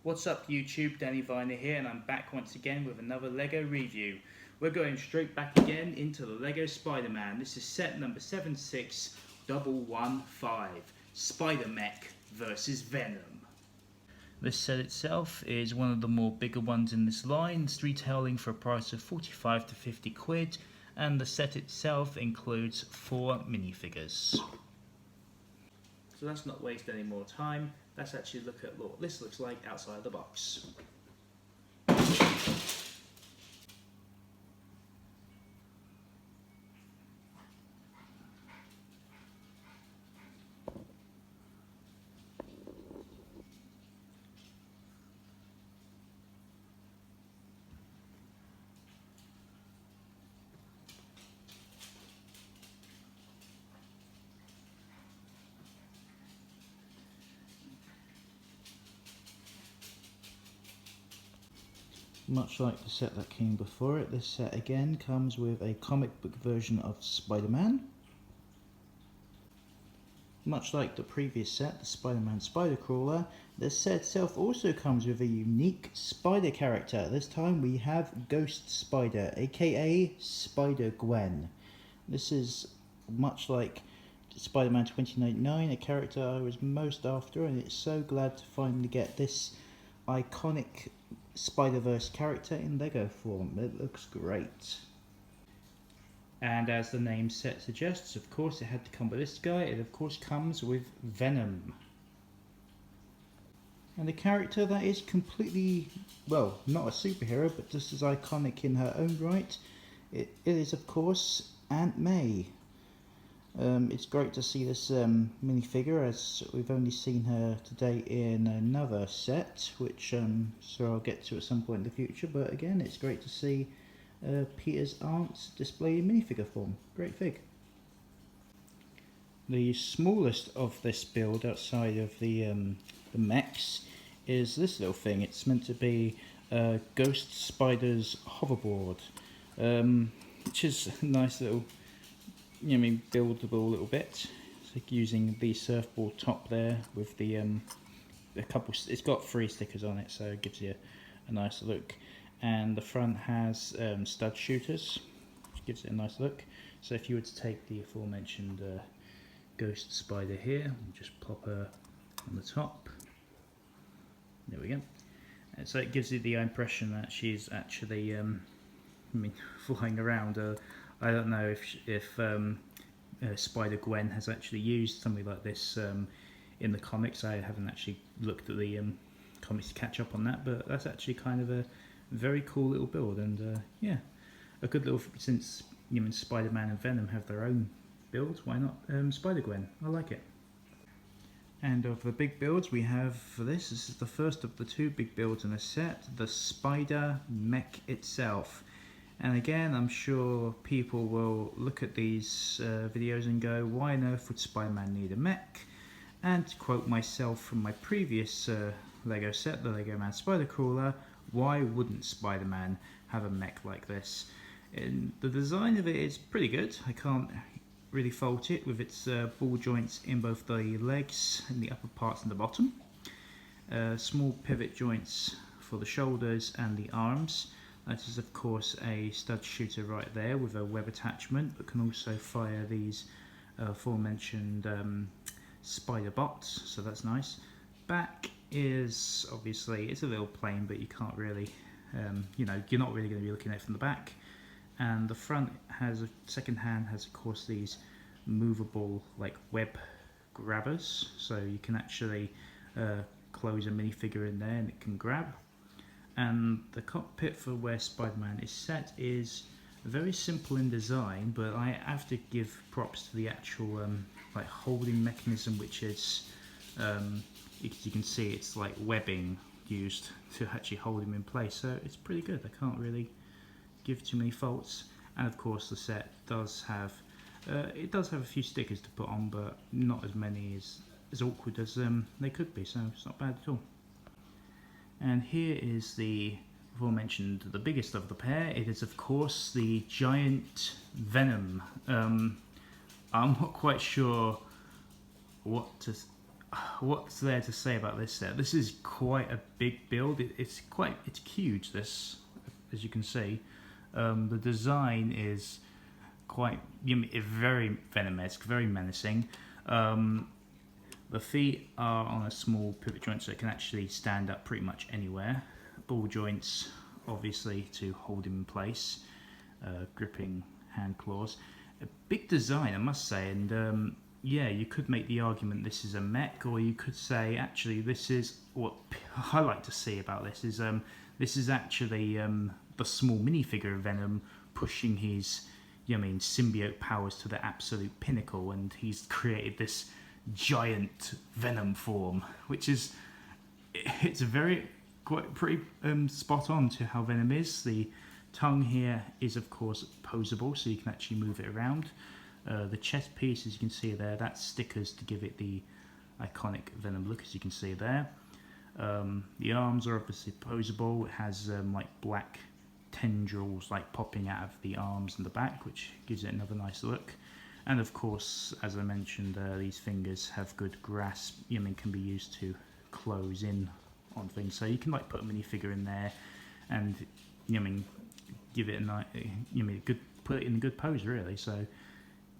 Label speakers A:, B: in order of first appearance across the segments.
A: What's up YouTube, Danny Viner here, and I'm back once again with another LEGO review. We're going straight back again into the LEGO SpiderMan. This is set number 76115, Spider-Mech versus Venom. This set itself is one of the more bigger ones in this line. It's retailing for a price of 45 to 50 quid, and the set itself includes 4 minifigures. So let's not waste any more time. Let's actually look at what this looks like outside the box. Much like the set that came before it, this set again comes with a comic book version of Spider-Man. Much like the previous set, the Spider-Man Spider Crawler, this set itself also comes with a unique spider character. This time we have Ghost Spider, aka SpiderGwen. This is much like Spider-Man 2099, a character I was most after, and it's so glad to finally get this iconic Spider-Verse character in LEGO form. It looks great. And as the name set suggests, of course it had to come with this guy. It of course comes with Venom. And a character that is completely, well, not a superhero, but just as iconic in her own right. It is of course Aunt May. It's great to see this minifigure, as we've only seen her today in another set, which so I'll get to at some point in the future. But again, it's great to see Peter's aunt displayed in minifigure form. Great fig. The smallest of this build outside of the mechs is this little thing. It's meant to be Ghost Spider's hoverboard, which is a nice little, buildable little bit. It's like using the surfboard top there with the a couple. It's got 3 stickers on it, so it gives you a nice look. And the front has stud shooters, which gives it a nice look. So if you were to take the aforementioned Ghost Spider here, and just plop her on the top. There we go. And so it gives you the impression that she's actually, flying around. I don't know if SpiderGwen has actually used something like this in the comics. I haven't actually looked at the comics to catch up on that, but that's actually kind of a very cool little build, and yeah, a good little, since Spider-Man and Venom have their own builds, why not SpiderGwen? I like it. And of the big builds we have for this is the first of the 2 big builds in a set, the Spider Mech itself. And again, I'm sure people will look at these videos and go, why on earth would Spider-Man need a mech? And to quote myself from my previous LEGO set, the LEGO Man Spider Crawler, why wouldn't Spider-Man have a mech like this? And the design of it is pretty good. I can't really fault it, with its ball joints in both the legs and the upper parts and the bottom. Small pivot joints for the shoulders and the arms. That is of course a stud shooter right there with a web attachment, but can also fire these aforementioned spider bots, so that's nice. Back is obviously, it's a little plain, but you can't really, you're not really going to be looking at it from the back. And the front has a second hand, has of course these movable like web grabbers, so you can actually close a minifigure in there and it can grab. And the cockpit for where Spider-Man is set is very simple in design, but I have to give props to the actual like holding mechanism, which is, you can see it's like webbing used to actually hold him in place, so it's pretty good. I can't really give too many faults. And of course the set does have a few stickers to put on, but not as many as awkward as they could be, so it's not bad at all. And here is the aforementioned, the biggest of the pair. It is of course the giant Venom. I'm not quite sure what to what's there to say about this set? This is quite a big build. It's huge. This, as you can see, the design is quite very Venom-esque, very menacing. The feet are on a small pivot joint, so it can actually stand up pretty much anywhere. Ball joints, obviously, to hold him in place. Gripping hand claws. A big design, I must say, and yeah, you could make the argument this is a mech, or you could say actually this is what I like to see about this is actually the small minifigure of Venom pushing his symbiote powers to the absolute pinnacle, and he's created this giant Venom form, which is it's pretty spot on to how Venom is. The tongue here is of course posable, so you can actually move it around. The chest piece, as you can see there, that's stickers to give it the iconic Venom look, as you can see there. The arms are obviously posable. It has like black tendrils like popping out of the arms and the back, which gives it another nice look. And of course, as I mentioned, these fingers have good grasp. Can be used to close in on things, so you can like put a minifigure in there and give it a nice, put it in a good pose, really. So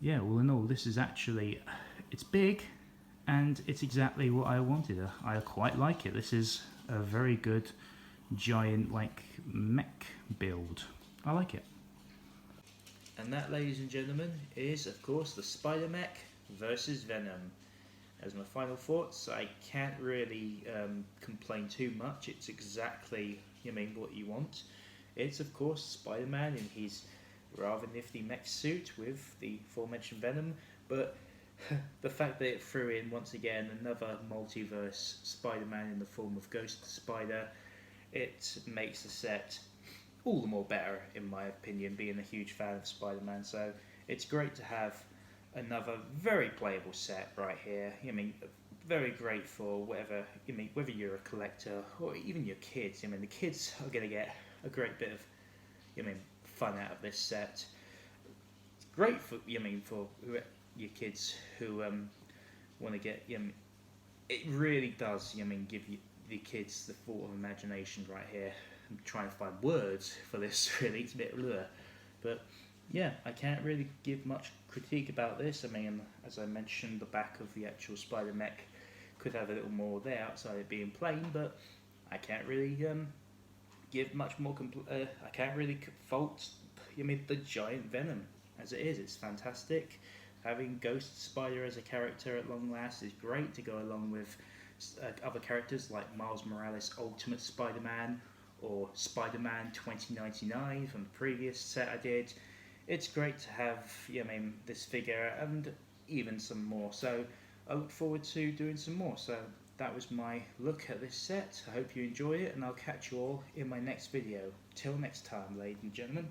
A: yeah, all in all, this is actually, it's big, and it's exactly what I wanted. I quite like it. This is a very good giant like mech build. I like it. And that, ladies and gentlemen, is of course the Spider-Mech versus Venom. As my final thoughts, I can't really complain too much. It's exactly what you want. It's of course Spider-Man in his rather nifty mech suit with the aforementioned Venom, but the fact that it threw in once again another multiverse Spider-Man in the form of Ghost Spider, it makes the set all the more better, in my opinion, being a huge fan of Spider-Man. So it's great to have another very playable set right here. Very great for whatever, whether you're a collector or even your kids. The kids are going to get a great bit of, fun out of this set. It's great for, for your kids who want to get, it really does, give you the kids the thought of imagination right here. I'm trying to find words for this, really. It's a bit blur. But yeah, I can't really give much critique about this. As I mentioned, the back of the actual Spider-Mech could have a little more there outside it being plain, but I can't really give much more I can't really fault the giant Venom as it is. It's fantastic. Having Ghost Spider as a character at long last is great to go along with other characters like Miles Morales Ultimate Spider-Man or Spider-Man 2099 from the previous set I did. It's great to have this figure and even some more, so I look forward to doing some more. So that was my look at this set. I hope you enjoy it, and I'll catch you all in my next video. Till next time, ladies and gentlemen.